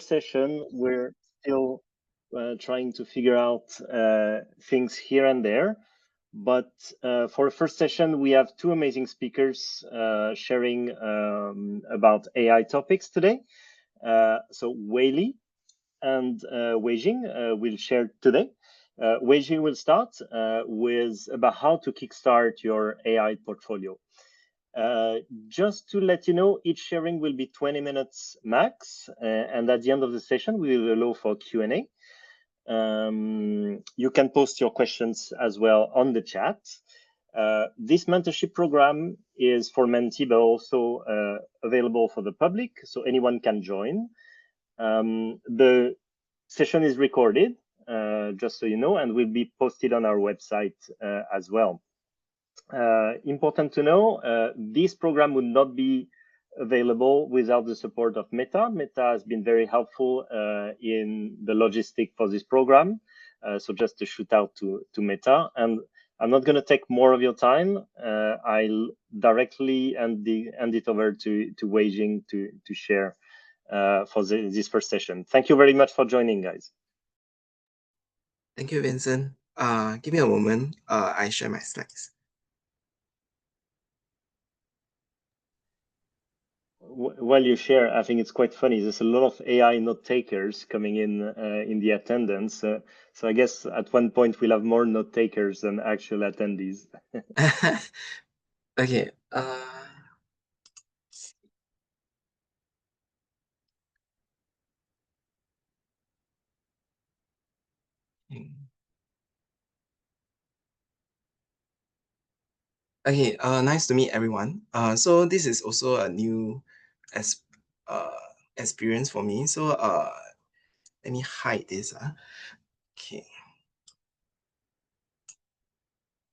session, we're still trying to figure out things here and there. But for the first session, we have two amazing speakers sharing about AI topics today. So Weilie and Jing will share today. Jing will start with about how to kickstart your AI portfolio. Just to let you know, each sharing will be 20 minutes max, and at the end of the session, we will allow for Q&A. You can post your questions as well on the chat. This mentorship program is for mentee, but also available for the public, so anyone can join. The session is recorded, just so you know, and will be posted on our website as well. Important to know, this program would not be available without the support of Meta. Meta has been very helpful in the logistic for this program. So just a shout out to Meta. And I'm not going to take more of your time. I'll directly hand it over to Wei Jing to share for this first session. Thank you very much for joining, guys. Thank you, Vincent. Give me a moment. I share my slides. While you share, I think it's quite funny. There's a lot of AI note takers coming in the attendance. So I guess at one point we'll have more note takers than actual attendees. Okay. Okay, nice to meet everyone. So this is also a new experience for me. So let me hide this. Okay.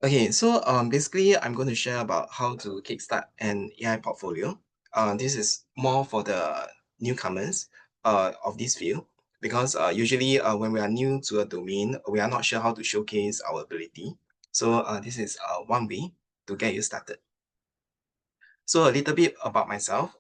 Okay, so basically I'm going to share about how to kickstart an AI portfolio. This is more for the newcomers of this field, because usually when we are new to a domain, we are not sure how to showcase our ability. So this is one way to get you started. So a little bit about myself.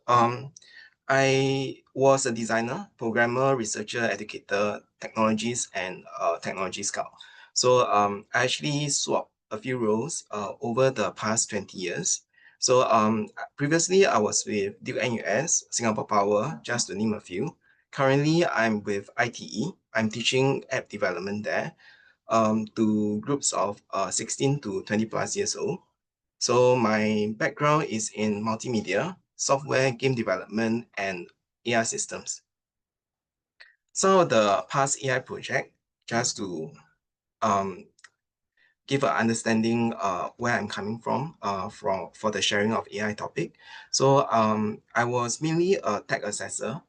I was a designer, programmer, researcher, educator, technologist, and technology scout. So I actually swapped a few roles over the past 20 years. So previously I was with Duke NUS, Singapore Power, just to name a few. Currently I'm with ITE. I'm teaching app development there to groups of 16 to 20 plus years old. So my background is in multimedia, software, game development, and AI systems. Some of the past AI project, just to give an understanding where I'm coming from for the sharing of AI topic. So I was mainly a tech assessor,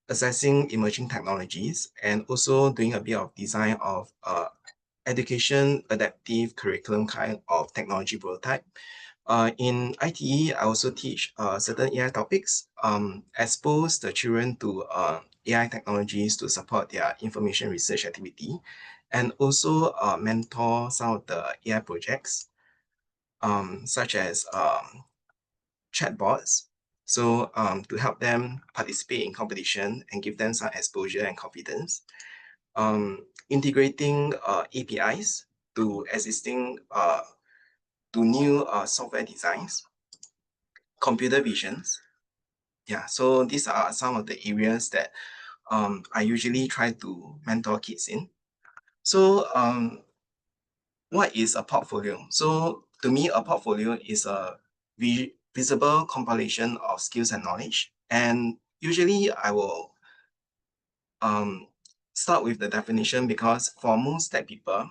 assessing emerging technologies, and also doing a bit of design of education adaptive curriculum kind of technology prototype. In ITE, I also teach certain AI topics, expose the children to AI technologies to support their information research activity, and also mentor some of the AI projects, such as chatbots. So to help them participate in competition and give them some exposure and confidence. Integrating APIs to existing to new software designs, computer visions. Yeah, so these are some of the areas that I usually try to mentor kids in. So what is a portfolio? So to me, a portfolio is a visible compilation of skills and knowledge. And usually I will start with the definition, because for most tech people,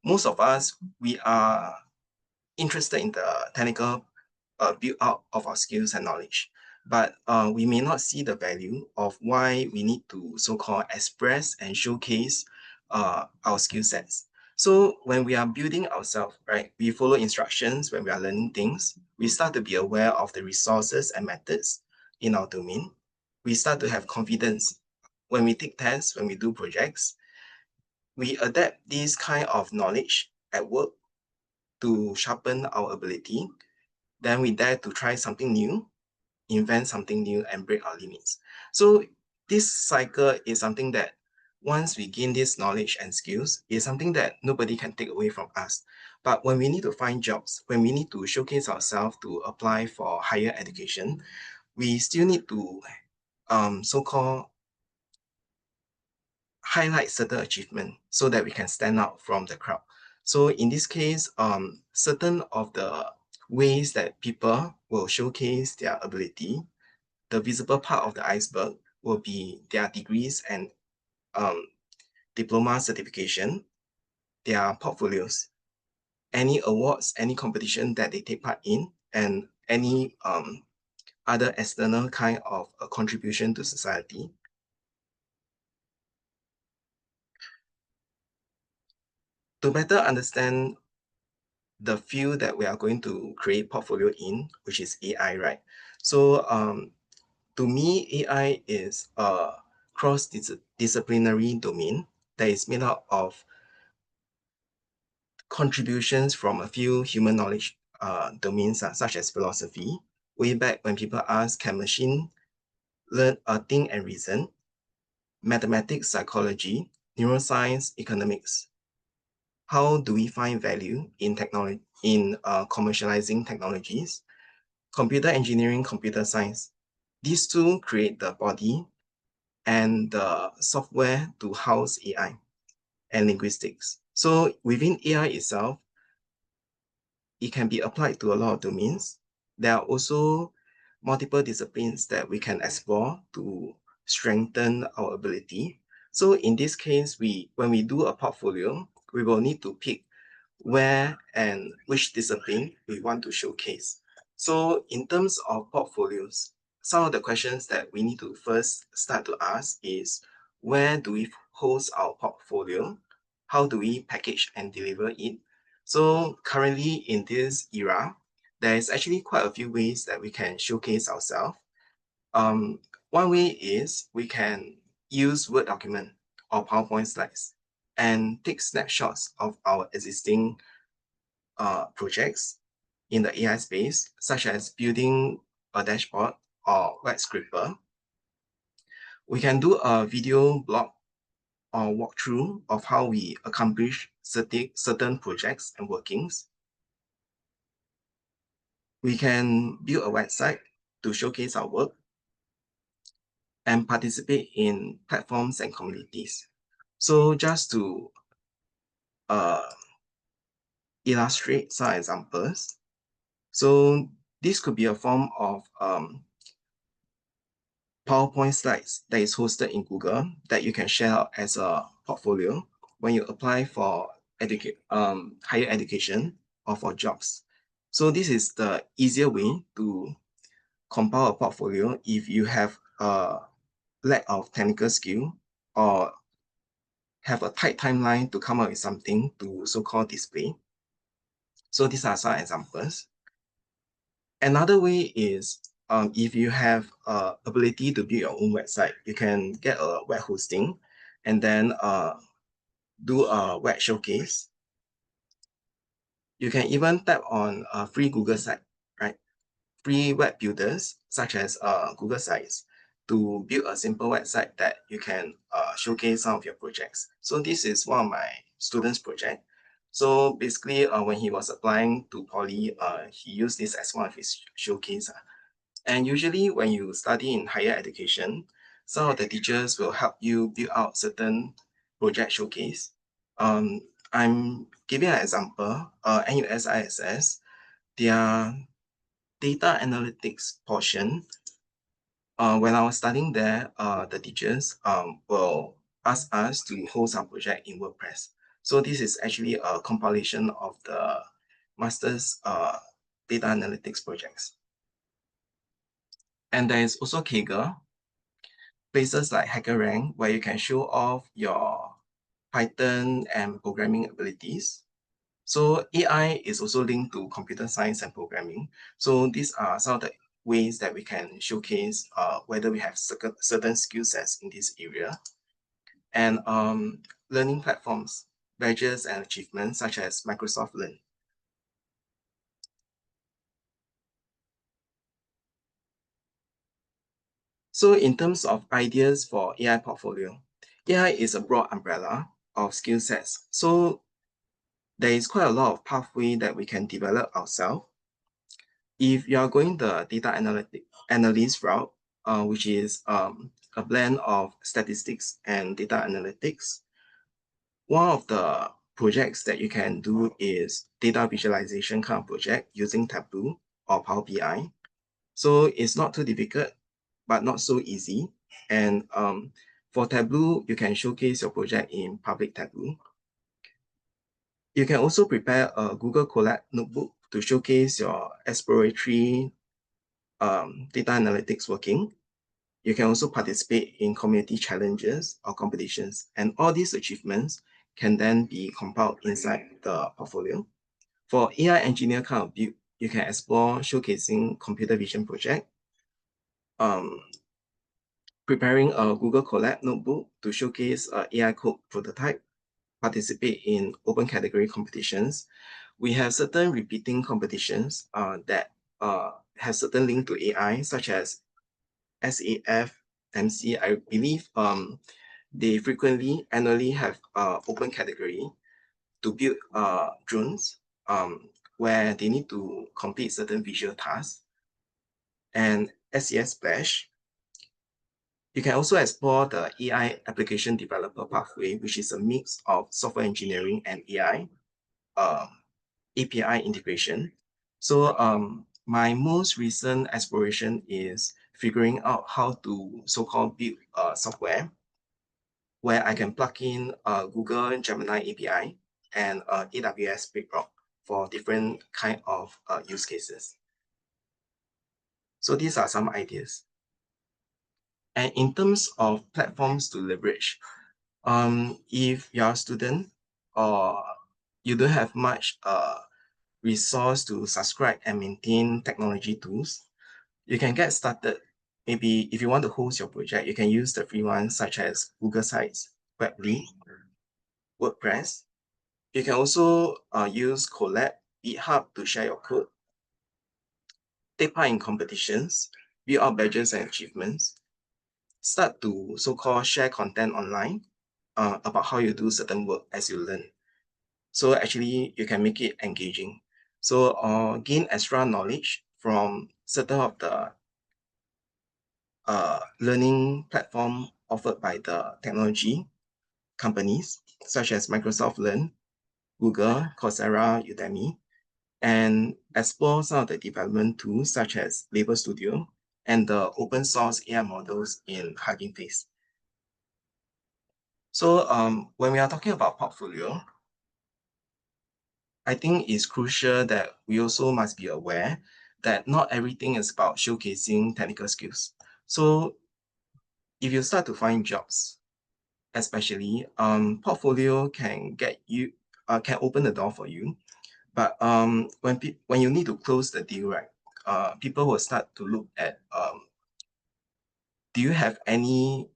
most of us, we are interested in the technical build out of our skills and knowledge. But we may not see the value of why we need to so-called express and showcase our skill sets. So when we are building ourselves, right, we follow instructions. When we are learning things, we start to be aware of the resources and methods in our domain. We start to have confidence. When we take tests, when we do projects, we adapt this kind of knowledge at work to sharpen our ability. Then we dare to try something new invent something new and break our limits. So this cycle is something that once we gain this knowledge and skills, is something that nobody can take away from us. But when we need to find jobs, when we need to showcase ourselves to apply for higher education, we still need to so-called highlight certain achievement so that we can stand out from the crowd. So in this case, certain of the ways that people will showcase their ability, the visible part of the iceberg will be their degrees and diploma certification, their portfolios, any awards, any competition that they take part in, and any other external kind of contribution to society. To better understand the field that we are going to create portfolio in, which is AI, right? So to me, AI is a cross-disciplinary domain that is made up of contributions from a few human knowledge domains such as philosophy. Way back when people ask, can machine learn, think and reason? Mathematics, psychology, neuroscience, economics. How do we find value in technology, in commercializing technologies? Computer engineering, computer science. These two create the body and the software to house AI and linguistics. So within AI itself, it can be applied to a lot of domains. There are also multiple disciplines that we can explore to strengthen our ability. So in this case, when we do a portfolio, we will need to pick where and which discipline we want to showcase. So in terms of portfolios, some of the questions that we need to first start to ask is, where do we host our portfolio? How do we package and deliver it? So currently in this era, there is actually quite a few ways that we can showcase ourselves. One way is we can use Word document or PowerPoint slides and take snapshots of our existing projects in the AI space, such as building a dashboard or web scraper. We can do a video blog or walkthrough of how we accomplish certain projects and workings. We can build a website to showcase our work and participate in platforms and communities. So just to illustrate some examples, so this could be a form of PowerPoint slides that is hosted in Google that you can share out as a portfolio when you apply for higher education or for jobs. So this is the easier way to compile a portfolio if you have a lack of technical skill or have a tight timeline to come up with something to so-called display. So these are some examples. Another way is if you have ability to build your own website, you can get a web hosting and then do a web showcase. You can even tap on a free Google site, right? Free web builders such as Google Sites to build a simple website that you can showcase some of your projects. So this is one of my students' project. So basically, when he was applying to Poly, he used this as one of his showcase. And usually when you study in higher education, some of the teachers will help you build out certain project showcase. I'm giving an example, NUSISS, their data analytics portion, when I was studying there, the teachers will ask us to host our project in WordPress. So this is actually a compilation of the master's data analytics projects. And there is also Kaggle, places like HackerRank, where you can show off your Python and programming abilities. So AI is also linked to computer science and programming. So these are some of the ways that we can showcase whether we have certain skill sets in this area. And learning platforms, badges and achievements such as Microsoft Learn. So in terms of ideas for AI portfolio, AI is a broad umbrella of skill sets. So there is quite a lot of pathway that we can develop ourselves. If you are going the data analyst route, which is a blend of statistics and data analytics, one of the projects that you can do is data visualization kind of project using Tableau or Power BI. So it's not too difficult, but not so easy. And for Tableau, you can showcase your project in public Tableau. You can also prepare a Google Colab notebook to showcase your exploratory data analytics working. You can also participate in community challenges or competitions, and all these achievements can then be compiled inside the portfolio. For AI engineer kind of build, you can explore showcasing computer vision project, preparing a Google Colab notebook to showcase AI code prototype, participate in open category competitions. We have certain repeating competitions that have certain link to AI, such as SAF, MC. I believe they frequently annually have open category to build drones where they need to complete certain visual tasks. And SES Splash, you can also explore the AI application developer pathway, which is a mix of software engineering and AI API integration. So my most recent exploration is figuring out how to so-called build software where I can plug in Google Gemini API and AWS Bedrock for different kind of use cases. So these are some ideas. And in terms of platforms to leverage, if you're a student or you don't have much resource to subscribe and maintain technology tools, you can get started. Maybe if you want to host your project, you can use the free ones such as Google Sites, Weilie, WordPress. You can also use Colab, GitHub to share your code, take part in competitions, build out badges and achievements, start to so-called share content online about how you do certain work as you learn. So actually, you can make it engaging. So gain extra knowledge from certain of the learning platform offered by the technology companies, such as Microsoft Learn, Google, Coursera, Udemy, and explore some of the development tools such as Label Studio and the open source AI models in Hugging Face. So when we are talking about portfolio, I think it's crucial that we also must be aware that not everything is about showcasing technical skills. So if you start to find jobs, especially portfolio can get you can open the door for you. But when you need to close the deal, right, people will start to look at do you have any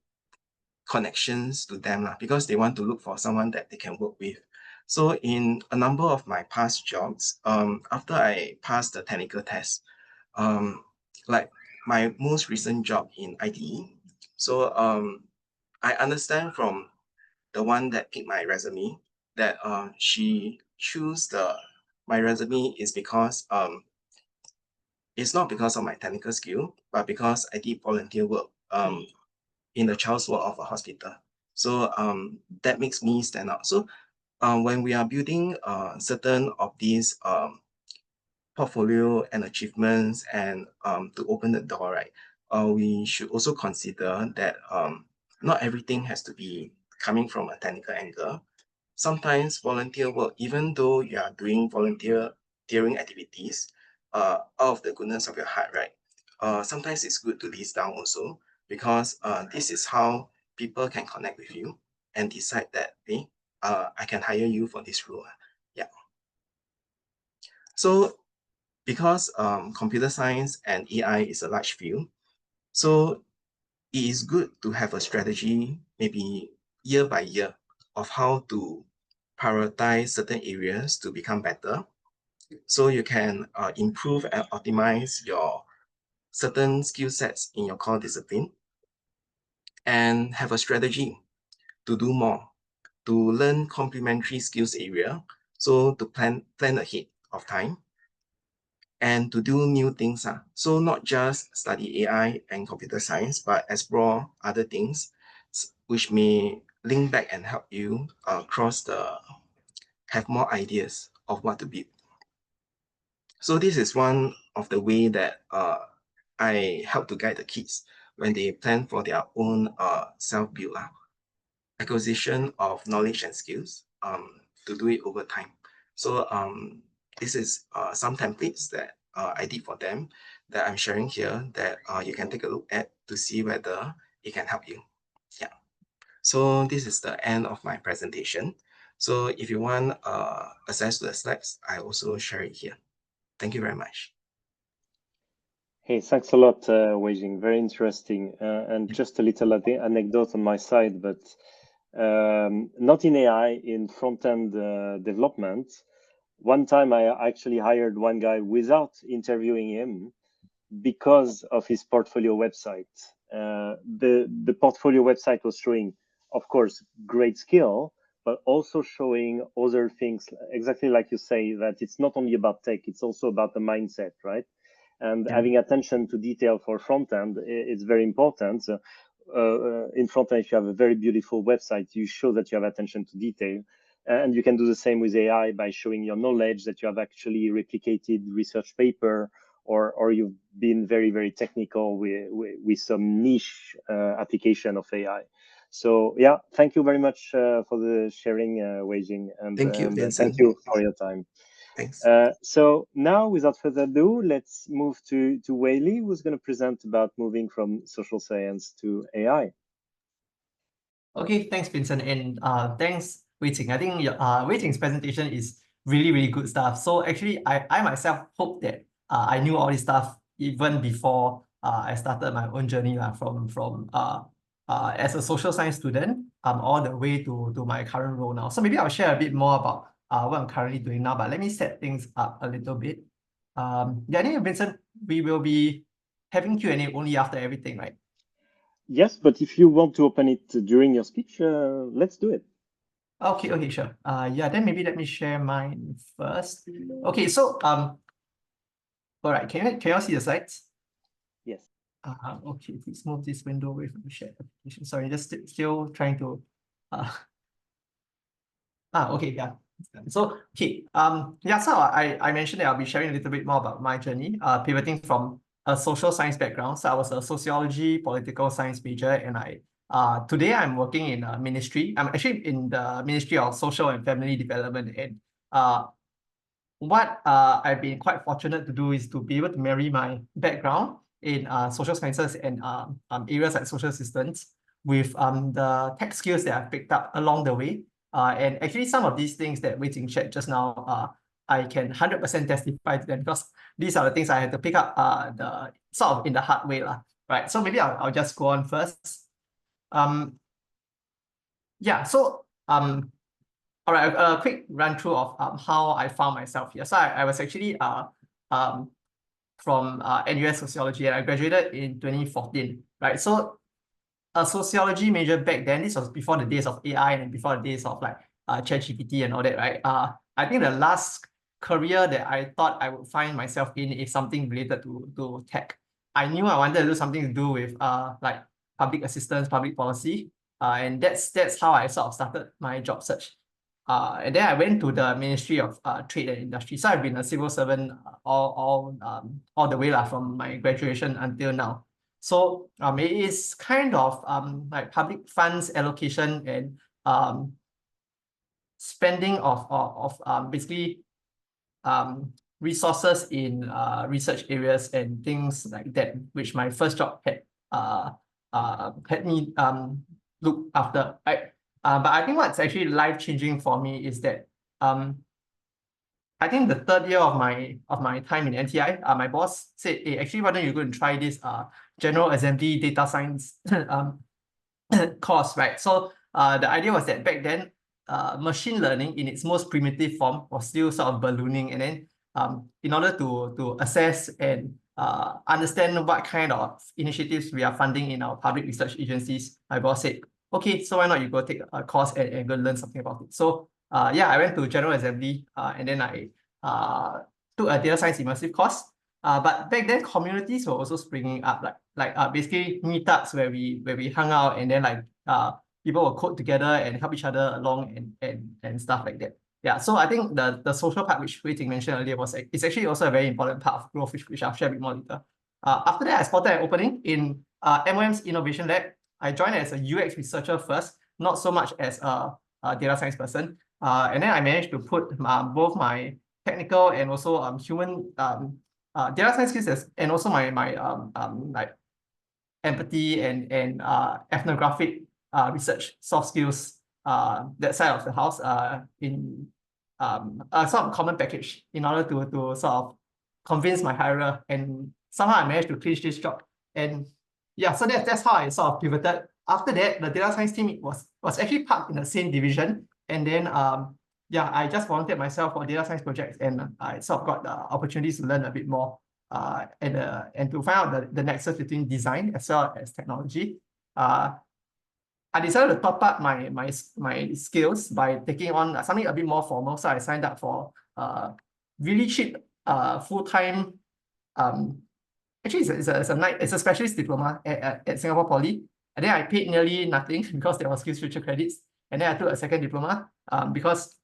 connections to them because they want to look for someone that they can work with. So in a number of my past jobs, after I passed the technical test, like my most recent job in ITE, so I understand from the one that picked my resume that she chose my resume is because it's not because of my technical skill, but because I did volunteer work in the child's ward of a hospital. So that makes me stand out. So when we are building certain of these portfolio and achievements and to open the door, right, we should also consider that not everything has to be coming from a technical angle. Sometimes volunteer work, even though you are doing volunteering activities out of the goodness of your heart, right? Sometimes it's good to list down also because this is how people can connect with you and decide that, hey, I can hire you for this role. Yeah. So because computer science and AI is a large field, so it is good to have a strategy, maybe year by year, of how to prioritize certain areas to become better. So you can improve and optimize your certain skill sets in your core discipline. and have a strategy to do more, to learn complementary skills area, so to plan ahead of time, and to do new things. So not just study AI and computer science, but explore other things which may link back and help you have more ideas of what to build. So this is one of the way that I help to guide the kids when they plan for their own self-build acquisition of knowledge and skills to do it over time. So this is some templates that I did for them that I'm sharing here that you can take a look at to see whether it can help you. Yeah. So this is the end of my presentation. So if you want access to the slides, I also share it here. Thank you very much. Hey, thanks a lot, Jing. Very interesting. And just a little anecdote on my side, but not in AI, in front-end development. One time I actually hired one guy without interviewing him because of his portfolio website. The portfolio website was showing, of course, great skill, but also showing other things, exactly like you say, that it's not only about tech, it's also about the mindset, right? And having attention to detail for front end is very important. In front end, if you have a very beautiful website, you show that you have attention to detail. And you can do the same with AI by showing your knowledge that you have actually replicated research paper, or you've been very, very technical with some niche application of AI. So yeah, thank you very much for the sharing, Jing, and thank you, Vincent. thank you for your time. Thanks. So now, without further ado, let's move to Weilie, who's going to present about moving from social science to AI. Okay, thanks, Vincent, and thanks, Weiting. I think Weiting's presentation is really, really good stuff. So actually, I myself hope that I knew all this stuff even before I started my own journey from as a social science student all the way to my current role now. So maybe I'll share a bit more about what I'm currently doing now, but let me set things up a little bit. Yeah, I think, Vincent, we will be having Q&A only after everything, right? Yes, but if you want to open it during your speech, let's do it. Okay, sure. Yeah, then maybe let me share mine first. Okay, so all right, can you all see the slides? Yes. Okay, please move this window away from the shared application. Sorry, just still trying to okay, yeah. So okay, yeah, so I mentioned that I'll be sharing a little bit more about my journey, pivoting from a social science background. So I was a sociology, political science major, and today I'm working in a ministry. I'm actually in the Ministry of Social and Family Development, and what I've been quite fortunate to do is to be able to marry my background in social sciences and areas like social assistance with the tech skills that I've picked up along the way. And actually, some of these things that Weiting shared just now, I can 100% testify to them, because these are the things I had to pick up the sort of in the hard way, right? So maybe I'll just go on first. Yeah, so all right, a quick run through of how I found myself here. So I was actually from NUS Sociology, and I graduated in 2014, right? So a sociology major back then, this was before the days of AI and before the days of like ChatGPT and all that, right? I think the last career that I thought I would find myself in is something related to tech. I knew I wanted to do something to do with like public assistance, public policy, and that's how I sort of started my job search. And then I went to the Ministry of Trade and Industry. So I've been a civil servant all the way from my graduation until now. So it is kind of like public funds allocation and spending of basically resources in research areas and things like that, which my first job had me look after, right? But I think what's actually life-changing for me is that I think the third year of my time in NTI, my boss said, "Hey, actually, why don't you go and try this General Assembly Data Science course," right? So the idea was that back then, machine learning in its most primitive form was still sort of ballooning, and then in order to assess and understand what kind of initiatives we are funding in our public research agencies, my boss said, okay, so why not you go take a course and go learn something about it. So yeah, I went to General Assembly and then I took a data science immersive course. But back then, communities were also springing up, basically meetups where we hung out, and then people will code together and help each other along and stuff like that. Yeah, so I think the social part which Weilie mentioned earlier is actually also a very important part of growth, which I'll share a bit more later. After that, I spotted an opening in MOM's Innovation Lab. I joined as a UX researcher first, not so much as a data science person. And then I managed to put both my technical and also human data science skills and also my like empathy and ethnographic research soft skills, that side of the house, in a sort of common package in order to sort of convince my hirer, and somehow I managed to clinch this job. And yeah, so that's how I sort of pivoted. After that, the data science team was actually parked in the same division, and then yeah, I just volunteered myself for data science projects, and I sort of got the opportunities to learn a bit more and to find out the nexus between design as well as technology. I decided to top up my skills by taking on something a bit more formal. So I signed up for really cheap full-time. Actually, it's a specialist diploma at Singapore Poly, and then I paid nearly nothing because there was SkillsFuture credits, and then I took a second diploma because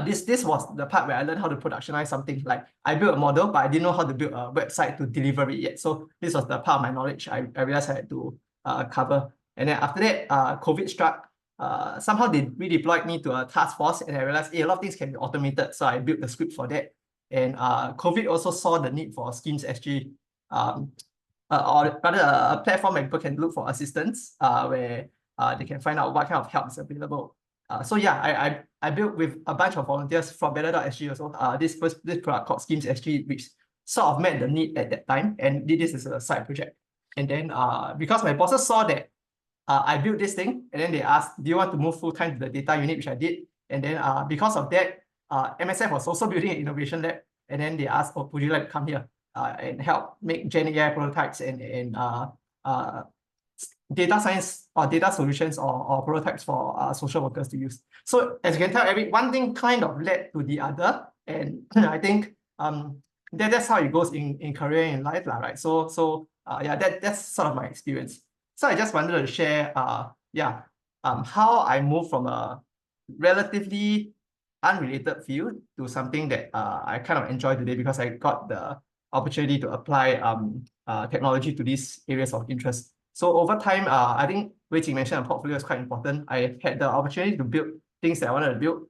this was the part where I learned how to productionize something. Like I built a model, but I didn't know how to build a website to deliver it yet. So this was the part of my knowledge I realized I had to cover. And then after that, COVID struck. Somehow they redeployed me to a task force, and I realized, hey, a lot of things can be automated. So I built the script for that. And COVID also saw the need for Schemes.SG, or rather a platform where people can look for assistance, where they can find out what kind of help is available. So yeah, I built with a bunch of volunteers from Better.SG also this product called Schemes.SG, which sort of met the need at that time, and did this as a side project. And then because my bosses saw that I built this thing, and then they asked, do you want to move full-time to the data unit, which I did. And then because of that, MSF was also building an innovation lab, and then they asked, oh, would you like to come here and help make Gen AI prototypes and data science or data solutions or prototypes for social workers to use. So as you can tell, one thing kind of led to the other, and I think that's how it goes in career and life, right? So yeah, that's sort of my experience. So I just wanted to share how I moved from a relatively unrelated field to something that I kind of enjoy today, because I got the opportunity to apply technology to these areas of interest. So over time, I think Weilie mentioned a portfolio is quite important. I had the opportunity to build things that I wanted to build.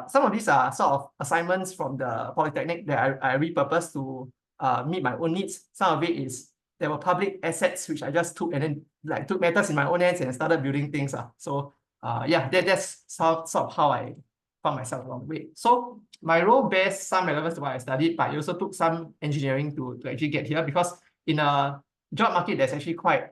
Some of these are sort of assignments from the Polytechnic that I repurposed to meet my own needs. Some of it is there were public assets which I just took and then took matters in my own hands and started building things. So yeah, that's sort of how I found myself along the way. So my role bears some relevance to what I studied, but I also took some engineering to actually get here, because in a job market that's actually quite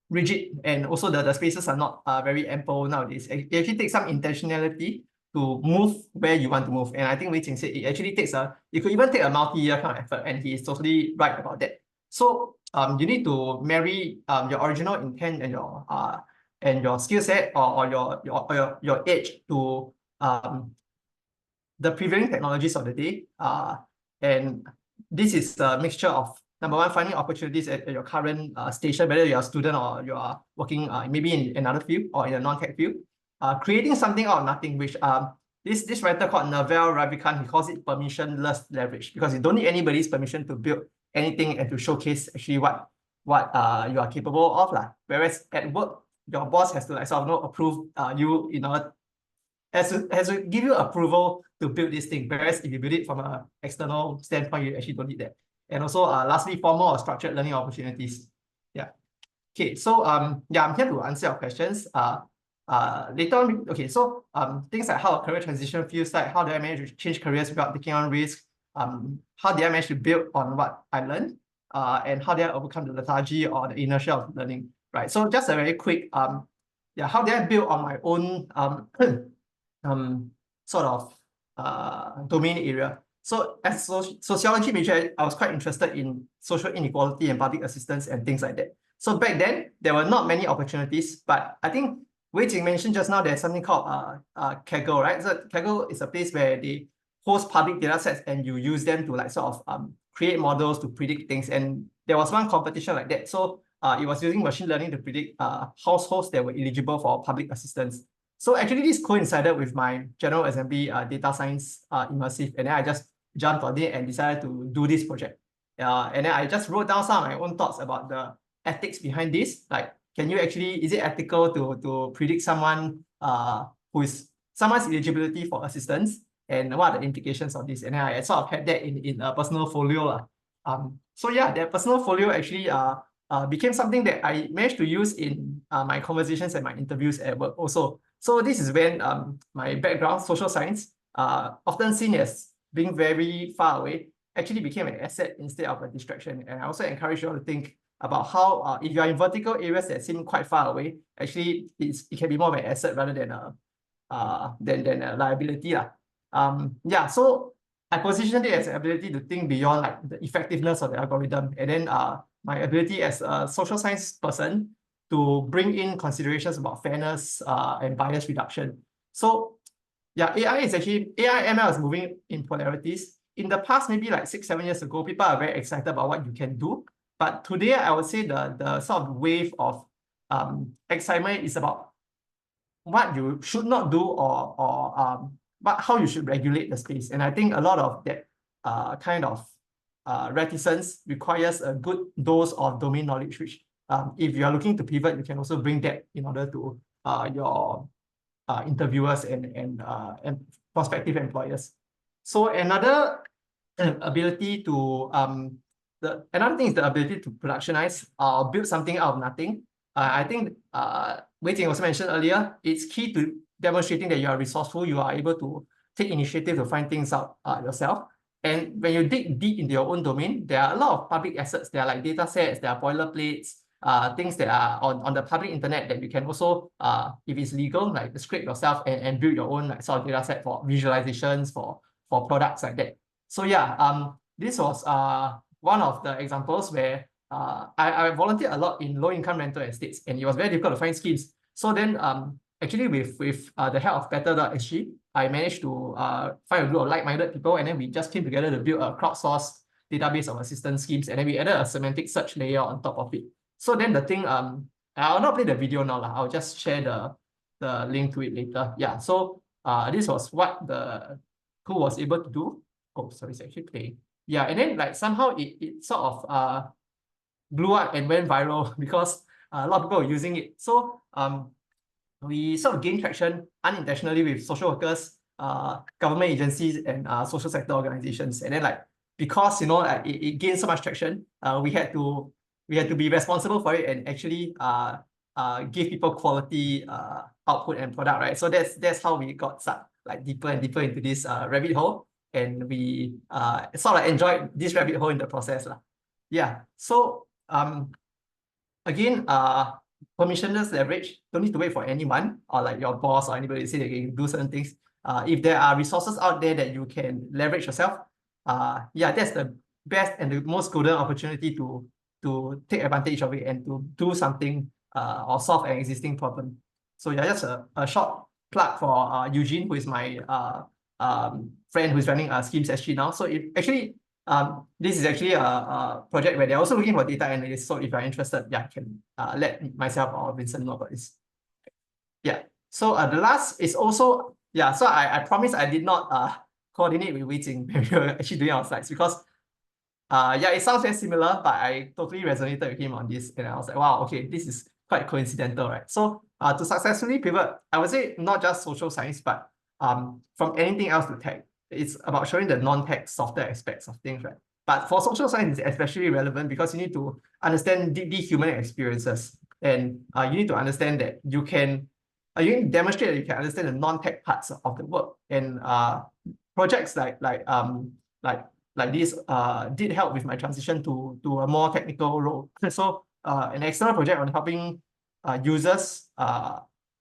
rigid, and also the spaces are not very ample nowadays. It actually takes some intentionality to move where you want to move. And I think Weilie said it actually takes it could even take a multi-year kind of effort, and he is totally right about that. So you need to marry your original intent and your skill set or your edge to the prevailing technologies of the day. And this is a mixture of, number one, finding opportunities at your current station, whether you're a student or you are working maybe in another field or in a non-tech field. Creating something out of nothing, which this writer called Naval Ravikant, he calls it permissionless leverage, because you don't need anybody's permission to build anything and to showcase actually what you are capable of. Whereas at work, your boss has to sort of approve you in order has to give you approval to build this thing. Whereas if you build it from an external standpoint, you actually don't need that. And also, lastly, formal or structured learning opportunities. Yeah. Okay. So yeah, I'm here to answer your questions. Later on, okay. So things like how a career transition feels like, how do I manage to change careers without taking on risk? How did I manage to build on what I learned? And how did I overcome the lethargy or the inertia of learning? Right. So just a very quick yeah, how did I build on my own sort of domain area? So as sociology major, I was quite interested in social inequality and public assistance and things like that. So back then, there were not many opportunities, but I think Weilie mentioned just now there's something called Kaggle, right? So Kaggle is a place where they host public data sets and you use them to like sort of create models to predict things. And there was one competition like that. So it was using machine learning to predict households that were eligible for public assistance. So actually this coincided with my General Assembly data science immersive, and then I just jumped on it and decided to do this project. And then I just wrote down some of my own thoughts about the ethics behind this. Like, is it ethical to predict someone's eligibility for assistance, and what are the implications of this? And then I sort of had that in a personal folio. So yeah, that personal folio actually became something that I managed to use in my conversations and my interviews at work also. So this is when my background, social science, often seen as being very far away, actually became an asset instead of a distraction. And I also encourage you all to think about how if you are in vertical areas that seem quite far away, actually it can be more of an asset rather than a liability. Yeah, so I positioned it as an ability to think beyond like the effectiveness of the algorithm, and then my ability as a social science person to bring in considerations about fairness and bias reduction. So yeah, AI ML is moving in polarities. In the past, maybe like 6-7 years ago, people are very excited about what you can do. But today, I would say the sort of wave of excitement is about what you should not do but how you should regulate the space. And I think a lot of that kind of reticence requires a good dose of domain knowledge, which if you are looking to pivot, you can also bring that in order to your interviewers and prospective employers. So another ability to another thing is the ability to productionize or build something out of nothing. I think Weilie also mentioned earlier, it's key to demonstrating that you are resourceful, you are able to take initiative to find things out yourself. And when you dig deep into your own domain, there are a lot of public assets. There are like data sets, there are boilerplates, things that are on the public internet that you can also, if it's legal, like scrape yourself and build your own like sort of data set for visualizations for products like that. So yeah, this was one of the examples where I volunteered a lot in low-income rental estates, and it was very difficult to find schemes. So then actually with the help of Better.SG, I managed to find a group of like-minded people, and then we just came together to build a crowdsourced database of assistance schemes, and then we added a semantic search layer on top of it. So then the thing, I'll not play the video now, I'll just share the link to it later. Yeah, so this was what the tool was able to do. Oh, sorry, it's actually playing. Yeah, and then like somehow it sort of blew up and went viral because a lot of people were using it. So we sort of gained traction unintentionally with social workers, government agencies, and social sector organizations. And then like, because like it gained so much traction, we had to be responsible for it and actually give people quality output and product, right? So that's how we got sucked like deeper and deeper into this rabbit hole, and we sort of enjoyed this rabbit hole in the process. Yeah, so again, permissionless leverage, don't need to wait for anyone or like your boss or anybody to say they can do certain things. If there are resources out there that you can leverage yourself, yeah, that's the best and the most golden opportunity to take advantage of it and to do something or solve an existing problem. So yeah, just a short plug for Eugene, who is my friend who's running Schemes.SG now. So actually, this is actually a project where they're also looking for data analysts. So if you're interested, yeah, you can let myself or Vincent know about this. Yeah. So the last is also, yeah, so I promised I did not coordinate with Weilie when we were actually doing our slides, because yeah, it sounds very similar, but I totally resonated with him on this. And I was like, wow, okay, this is quite coincidental, right? So to successfully pivot, I would say not just social science, but from anything else to tech. It's about showing the non-tech softer aspects of things, right? But for social science, it's especially relevant because you need to understand the human experiences. And you need to understand that you can demonstrate that you can understand the non-tech parts of the work. And projects like this did help with my transition to a more technical role. So an external project on helping users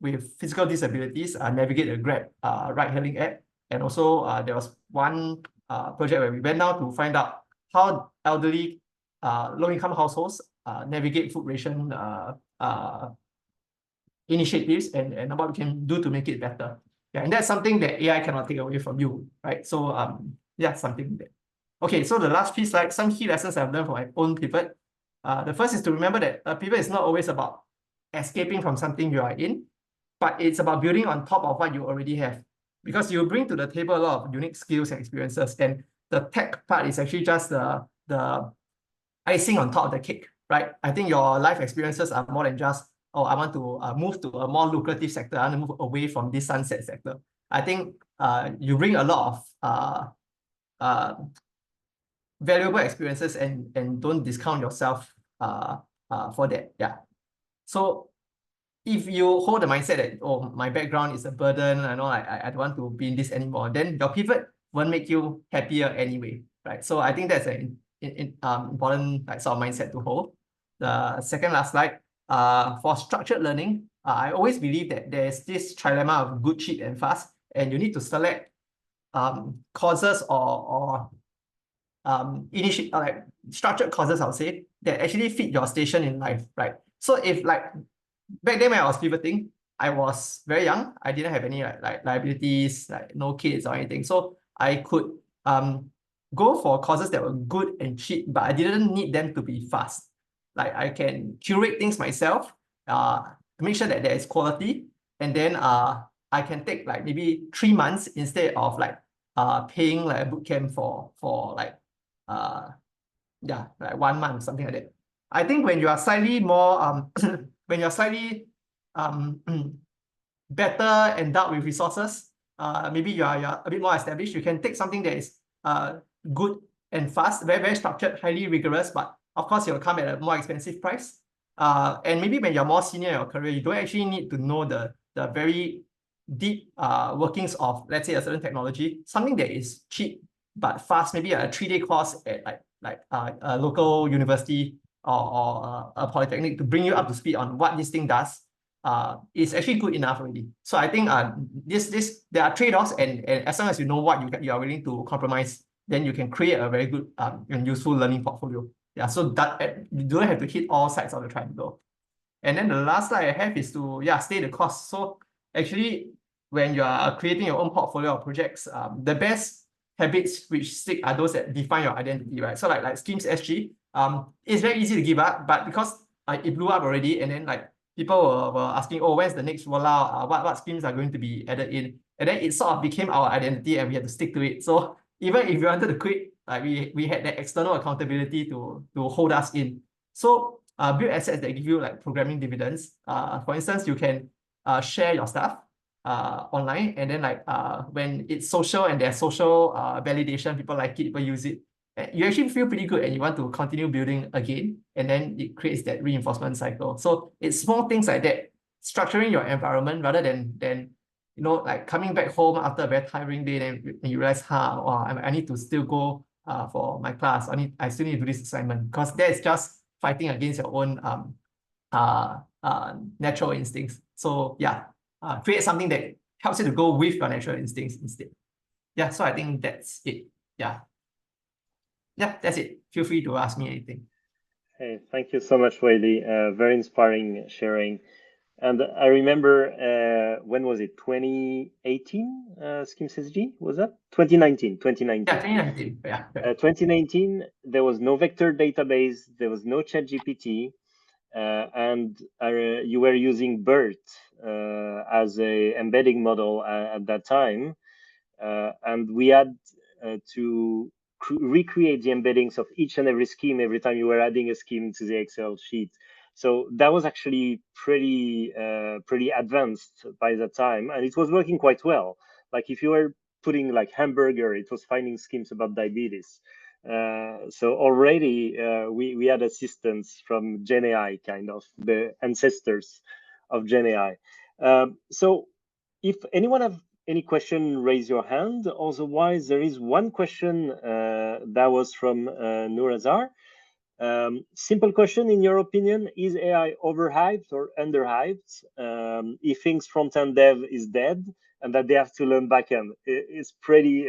with physical disabilities navigate a Grab ride-hailing app. And also there was one project where we went down to find out how elderly, low-income households navigate food ration initiatives and what we can do to make it better. Yeah, and that's something that AI cannot take away from you, right? So yeah, something that. Okay, so the last piece, like some key lessons I've learned from my own pivot. The first is to remember that a pivot is not always about escaping from something you are in, but it's about building on top of what you already have. Because you bring to the table a lot of unique skills and experiences, and the tech part is actually just the icing on top of the cake, right? I think your life experiences are more than just, oh, I want to move to a more lucrative sector. I want to move away from this sunset sector. I think you bring a lot of valuable experiences and don't discount yourself for that. Yeah. So if you hold the mindset that, oh, my background is a burden, I know I don't want to be in this anymore, then your pivot won't make you happier anyway, right? So I think that's an important sort of mindset to hold. The second last slide, for structured learning, I always believe that there's this trilemma of good, cheap, and fast, and you need to select courses or like structured courses, I'll say, that actually fit your station in life, right? So if like back then when I was pivoting, I was very young. I didn't have any like liabilities, like no kids or anything. So I could go for courses that were good and cheap, but I didn't need them to be fast. Like I can curate things myself to make sure that there is quality. And then I can take like maybe 3 months instead of like paying like a bootcamp for like yeah, like 1 month, something like that. I think when you are slightly more when you're slightly better endowed with resources, maybe you're a bit more established, you can take something that is good and fast, very, very structured, highly rigorous, but of course it will come at a more expensive price. And maybe when you're more senior in your career, you don't actually need to know the very deep workings of, let's say, a certain technology, something that is cheap but fast, maybe a 3-day course at like a local university or a polytechnic to bring you up to speed on what this thing does is actually good enough already. So I think there are trade-offs, and as long as you know what you are willing to compromise, then you can create a very good and useful learning portfolio. Yeah, so that you don't have to hit all sides of the triangle. And then the last slide I have is to stay the course. So actually, when you are creating your own portfolio of projects, the best habits which stick are those that define your identity, right? So like Schemes.SG, it's very easy to give up, but because it blew up already, and then like people were asking, oh, when's the next rollout? What schemes are going to be added in? And then it sort of became our identity, and we had to stick to it. So even if we wanted to quit, like we had that external accountability to hold us in. So build assets that give you like programming dividends. For instance, you can share your stuff online, and then like when it's social and there's social validation, people like it, people use it, you actually feel pretty good and you want to continue building again, and then it creates that reinforcement cycle. So it's small things like that, structuring your environment rather than like coming back home after a very tiring day, then you realize, I need to still go for my class. I still need to do this assignment, because that's just fighting against your own natural instincts. So yeah, create something that helps you to go with your natural instincts instead. Yeah, so I think that's it. Yeah, that's it. Feel free to ask me anything. Hey, thank you so much, Weilie. Very inspiring sharing. And I remember, when was it? 2018, Schemes.SG, was that? 2019. Yeah, 2019. Yeah. 2019, there was no vector database, there was no ChatGPT, and you were using BERT as a embedding model at that time. And we had to recreate the embeddings of each and every scheme every time you were adding a scheme to the Excel sheet. So that was actually pretty advanced by the time, and it was working quite well. Like if you were putting like hamburger, it was finding schemes about diabetes. So already we had assistance from GenAI, kind of the ancestors of GenAI. So if anyone have any question, raise your hand. Otherwise, there is one question that was from Nurazar. Simple question, in your opinion, is AI overhyped or underhyped? He thinks front-end dev is dead and that they have to learn backend. It's pretty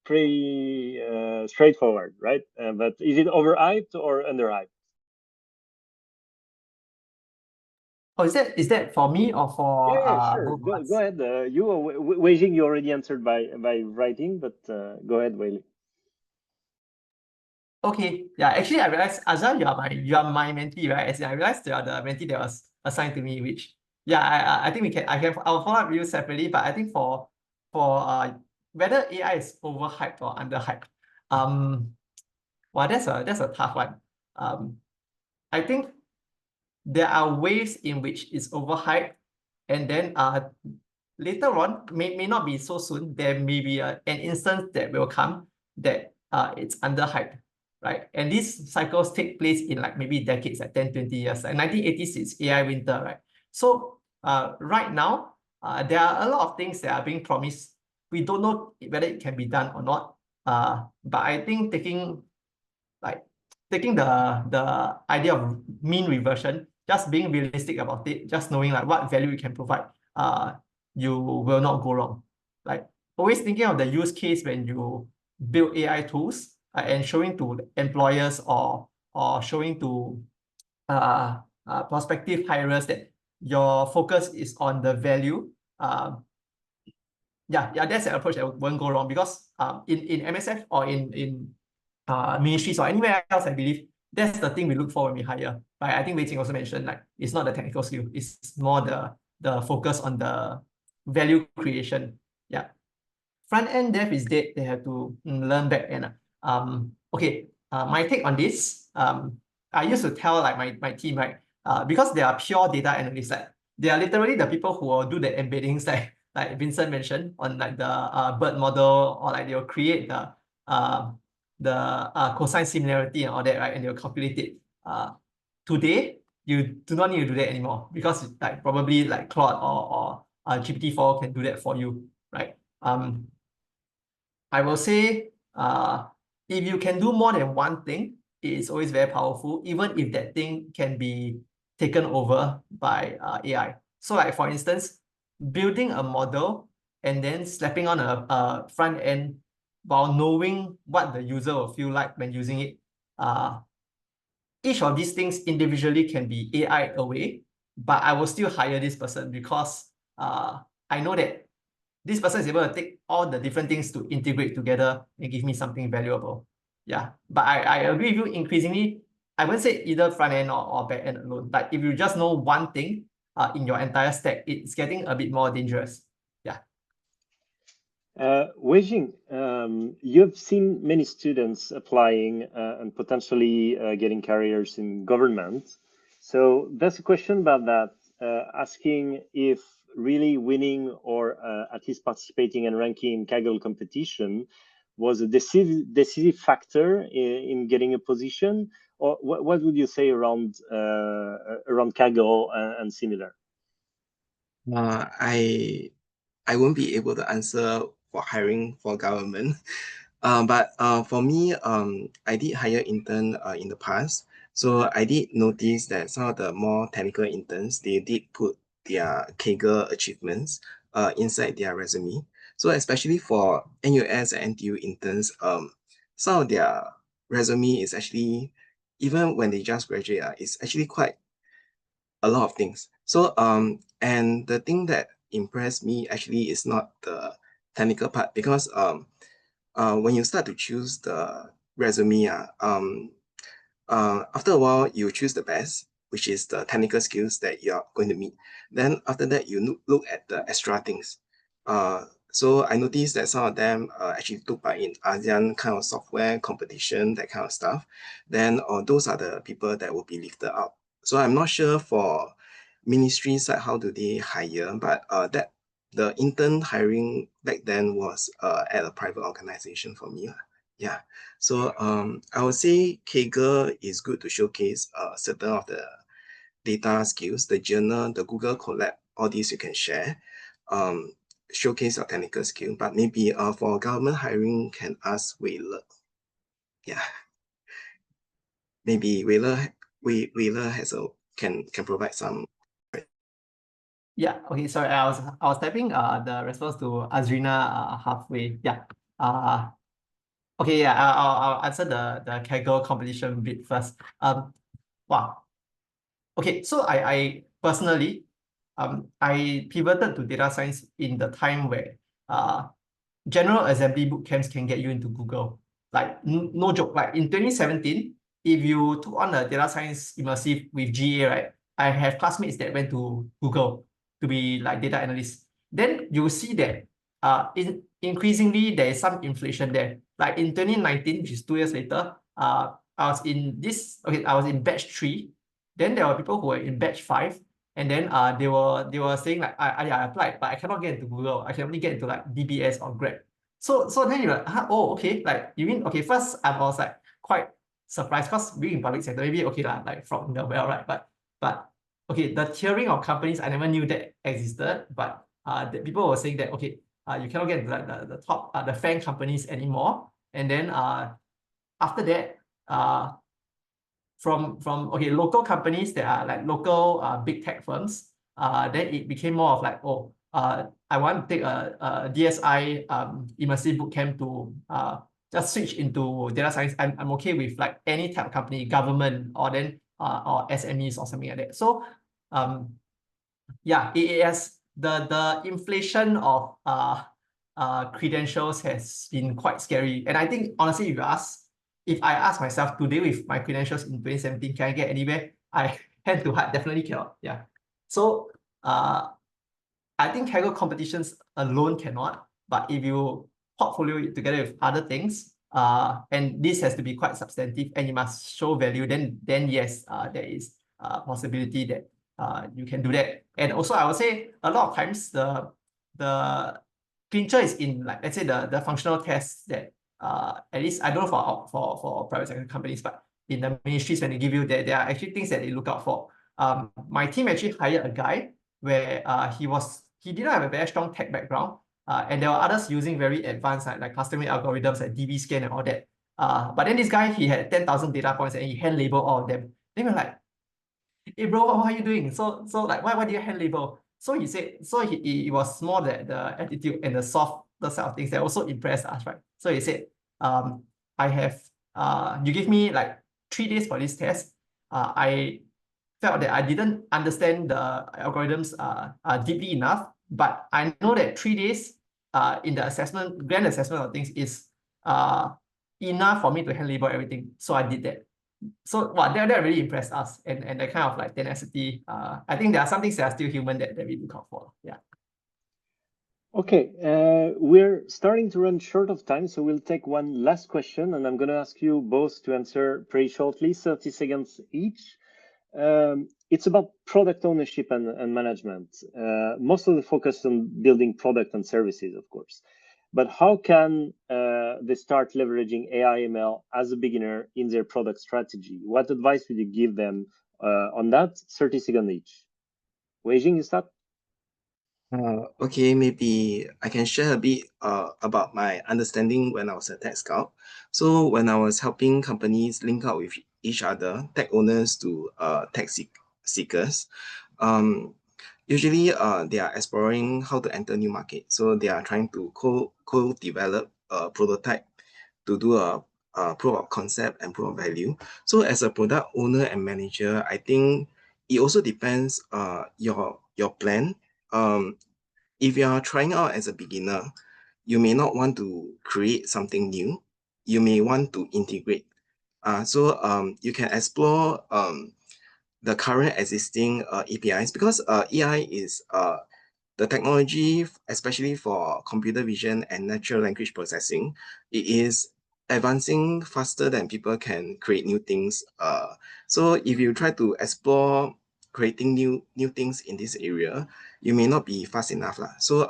pretty straightforward, right? But is it overhyped or underhyped? Oh, is that for me or for Yeah, sure. both of us? Go ahead. Wei Jing, you already answered by writing, but go ahead, Weilie. Okay, yeah. Actually, I realized Azhar, you are my mentee, right? As in, I realized you are the mentee that was assigned to me. Which, yeah, I think I'll follow up with you separately. But I think for whether AI is overhyped or underhyped, well, that's a tough one. I think there are ways in which it's overhyped, and then later on, may not be so soon, there may be an instance that will come that it's underhyped, right? And these cycles take place in like maybe decades, like 10, 20 years. Like 1980s, it's AI winter, right? So right now, there are a lot of things that are being promised. We don't know whether it can be done or not. But I think taking the idea of mean reversion, just being realistic about it, just knowing like what value you can provide, you will not go wrong. Like always thinking of the use case when you build AI tools and showing to employers or showing to prospective hirers that your focus is on the value. Yeah, that's an approach that won't go wrong, because in MSF or in ministries or anywhere else, I believe that's the thing we look for when we hire. Right? I think Wei Jing also mentioned like it's not the technical skill, it's more the focus on the value creation. Yeah. Front end dev is dead. They have to learn back end. Okay. My take on this. I used to tell like my team, right? Because they are pure data analysts, like they are literally the people who will do the embeddings, like Vincent mentioned, on like the BERT model, or like they'll create the cosine similarity and all that, right? And they'll calculate it. Today, you do not need to do that anymore, because like probably like Claude or GPT-4 can do that for you, right? I will say, if you can do more than one thing, it is always very powerful, even if that thing can be taken over by AI. So like for instance, building a model and then slapping on a front end while knowing what the user will feel like when using it. Each of these things individually can be AI away, but I will still hire this person because I know that this person is able to take all the different things to integrate together and give me something valuable. Yeah, but I agree with you. Increasingly, I wouldn't say either front end or back end alone. But if you just know one thing in your entire stack, it's getting a bit more dangerous. Yeah. Wei Jing, you've seen many students applying and potentially getting careers in government. So there's a question about that, asking if really winning or at least participating and ranking in Kaggle competition was a decisive factor in getting a position, or what would you say around Kaggle and similar? I won't be able to answer for hiring for government. But for me, I did hire intern in the past. So I did notice that some of the more technical interns, they did put their Kaggle achievements inside their resume. So especially for NUS and NTU interns, some of their resume is actually, even when they just graduate, it's actually quite a lot of things. So and the thing that impressed me actually is not the technical part, because when you start to choose the resume, after a while you choose the best, which is the technical skills that you're going to meet. Then after that you look at the extra things. So I noticed that some of them actually took part in ASEAN kind of software competition, that kind of stuff. Then those are the people that will be lifted up. So I'm not sure for ministry side how do they hire, but that the intern hiring back then was at a private organization for me. Yeah. So I would say Kaggle is good to showcase certain of the data skills, the journal, the Google Colab, all these you can share, showcase your technical skill. But maybe for government hiring, can ask Weilie. Yeah. Maybe Weilie has can provide some. Yeah. Okay. Sorry, I was typing the response to Azrina halfway. Yeah. Okay, yeah, I'll answer the Kaggle competition bit first. Wow. Okay, so I personally, I pivoted to data science in the time where general assembly boot camps can get you into Google. Like no joke, like in 2017, if you took on a data science immersive with GA, right? I have classmates that went to Google to be like data analysts. Then you'll see that increasingly there is some inflation there. Like in 2019, which is 2 years later, I was in batch 3. Then there were people who were in batch 5. And then they were saying like I applied, but I cannot get into Google. I can only get into like DBS or Grab. So then you're like, oh, okay, like you mean okay, first I was like quite surprised because being in public sector, maybe okay lah, like from the well, right? But okay, the tiering of companies I never knew that existed, but the people were saying that okay, you cannot get into like the top the FANG companies anymore. And then after that, from okay, local companies that are like local big tech firms, then it became more of like, oh, I want to take a DSI immersive bootcamp to just switch into data science. I'm okay with like any type of company, government, or then or SMEs or something like that. So yeah, it has the inflation of credentials has been quite scary. And I think honestly, if I ask myself today with my credentials in 2017, can I get anywhere? I hand to heart, definitely cannot. Yeah. So I think Kaggle competitions alone cannot, but if you portfolio it together with other things, and this has to be quite substantive and you must show value, then yes, there is a possibility that you can do that. And also I would say a lot of times the clincher is in like, let's say the functional tests that at least I don't know for private sector companies, but in the ministries when they give you that, there are actually things that they look out for. My team actually hired a guy where he didn't have a very strong tech background, and there were others using very advanced like custom algorithms like DB scan and all that. But then this guy, he had 10,000 data points and he hand labeled all of them. Then we're like, hey bro, what are you doing? So like why do you hand label? So he said, so it was more the attitude and the softer side of things that also impressed us, right? So he said, I have you give me like 3 days for this test. I felt that I didn't understand the algorithms deeply enough, but I know that 3 days in the grand assessment of things is enough for me to hand label everything. So I did that. So that really impressed us, and that kind of like tenacity. I think there are some things that are still human that we look out for. Yeah. Okay, we're starting to run short of time, so we'll take one last question, and I'm going to ask you both to answer pretty shortly, 30 seconds each. It's about product ownership and management. Most of the focus on building product and services, of course. But how can they start leveraging AI ML as a beginner in their product strategy? What advice would you give them on that? 30 seconds each. Jing, you start? Okay, maybe I can share a bit about my understanding when I was a tech scout. So when I was helping companies link up with each other, tech owners to tech seekers, usually they are exploring how to enter new market. So they are trying to co-develop a prototype to do a proof of concept and proof of value. So as a product owner and manager, I think it also depends your plan. If you are trying out as a beginner, you may not want to create something new. You may want to integrate. So you can explore the current existing APIs, because AI is the technology, especially for computer vision and natural language processing. It is advancing faster than people can create new things. So if you try to explore creating new things in this area, you may not be fast enough. So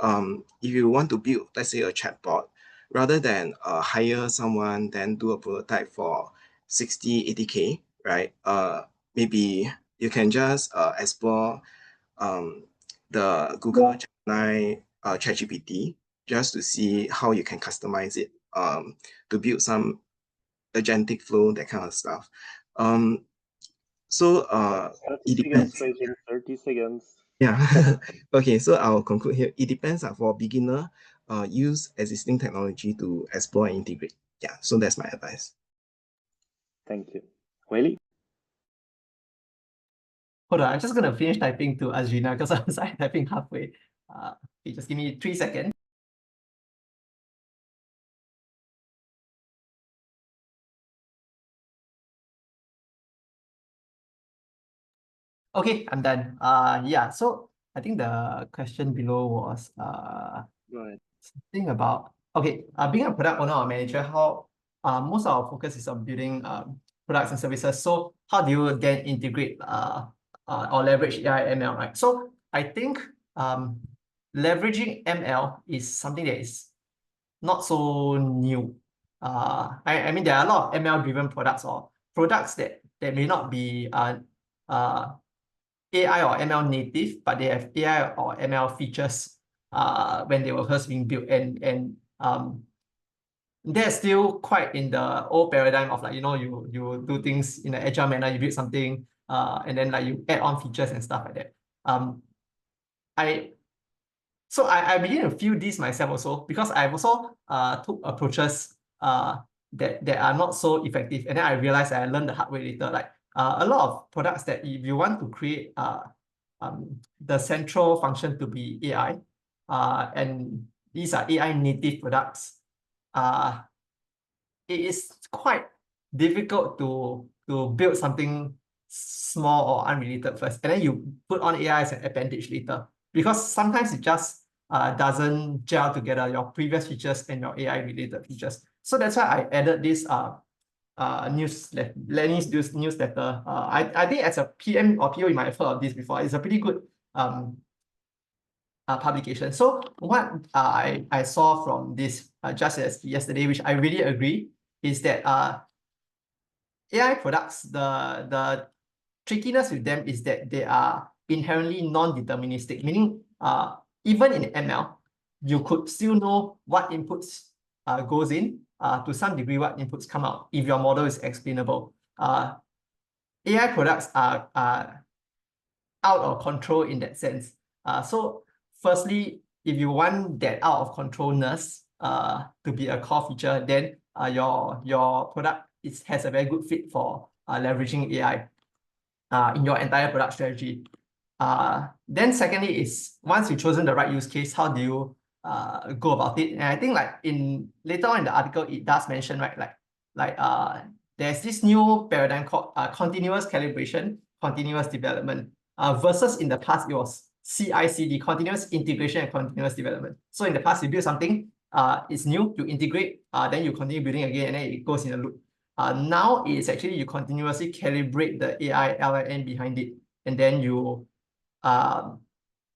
if you want to build, let's say, a chatbot, rather than hire someone, then do a prototype for 60, 80K, right? Maybe you can just explore the Google Gemini ChatGPT, just to see how you can customize it to build some agentic flow, that kind of stuff. So 30 it depends. seconds, 30 seconds. Yeah. Okay, so I'll conclude here. It depends for beginner, use existing technology to explore and integrate. Yeah, so that's my advice. Thank you. Weilie? Hold on, I'm just gonna finish typing to Azrina because I was typing halfway. Okay, just give me 3 seconds. Okay, I'm done. Yeah, so I think the question below was something about being a product owner or manager, how most of our focus is on building products and services. So how do you then integrate or leverage AI ML, right? So I think leveraging ML is something that is not so new. I mean, there are a lot of ML-driven products or products that may not be AI or ML native, but they have AI or ML features when they were first being built, and they're still quite in the old paradigm of like, you know, you do things in an agile manner, you build something, and then like you add on features and stuff like that. I begin to feel this myself also, because I've also took approaches that are not so effective, and then I realized I learned the hard way later. Like a lot of products that if you want to create the central function to be AI, and these are AI native products, it is quite difficult to build something small or unrelated first, and then you put on AI as an appendage later, because sometimes it just doesn't gel together, your previous features and your AI related features. So that's why I added this newsletter. I think as a PM or PO, you might have heard of this before. It's a pretty good publication. So what I saw from this just as yesterday, which I really agree, is that AI products, the trickiness with them is that they are inherently non-deterministic, meaning even in ML, you could still know what inputs goes in, to some degree what inputs come out if your model is explainable. AI products are out of control in that sense. So firstly, if you want that out of controlness to be a core feature, then your product has a very good fit for leveraging AI in your entire product strategy. Then secondly is, once you've chosen the right use case, how do you go about it? And I think like later on in the article, it does mention, right, like there's this new paradigm called continuous calibration, continuous development, versus in the past it was CI/CD, continuous integration and continuous development. So in the past, you build something, it's new, you integrate, then you continue building again, and then it goes in a loop. Now it's actually you continuously calibrate the AI LLM behind it, and then you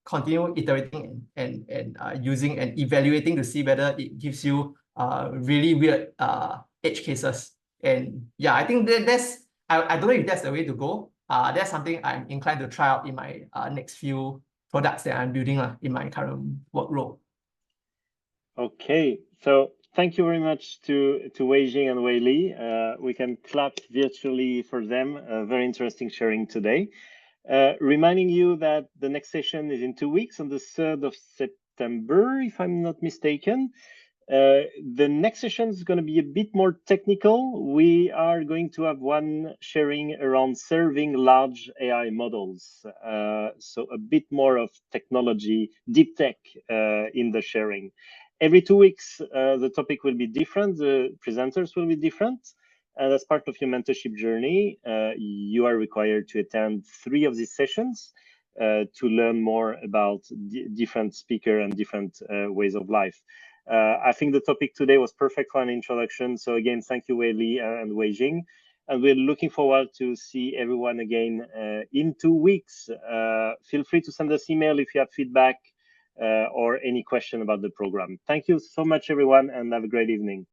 continue iterating and using and evaluating to see whether it gives you really weird edge cases. And yeah, I think that's I don't know if that's the way to go. That's something I'm inclined to try out in my next few products that I'm building in my current work role. Okay, so thank you very much to Jing and Weilie. We can clap virtually for them. Very interesting sharing today. Reminding you that the next session is in 2 weeks on the 3rd of September, if I'm not mistaken. The next session is going to be a bit more technical. We are going to have one sharing around serving large AI models. So a bit more of technology, deep tech in the sharing. Every 2 weeks, the topic will be different. The presenters will be different. And as part of your mentorship journey, you are required to attend 3 of these sessions to learn more about different speaker and different ways of life. I think the topic today was perfect for an introduction. So again, thank you, Weilie and Jing. And we're looking forward to see everyone again in 2 weeks. Feel free to send us email if you have feedback or any question about the program. Thank you so much, everyone, and have a great evening.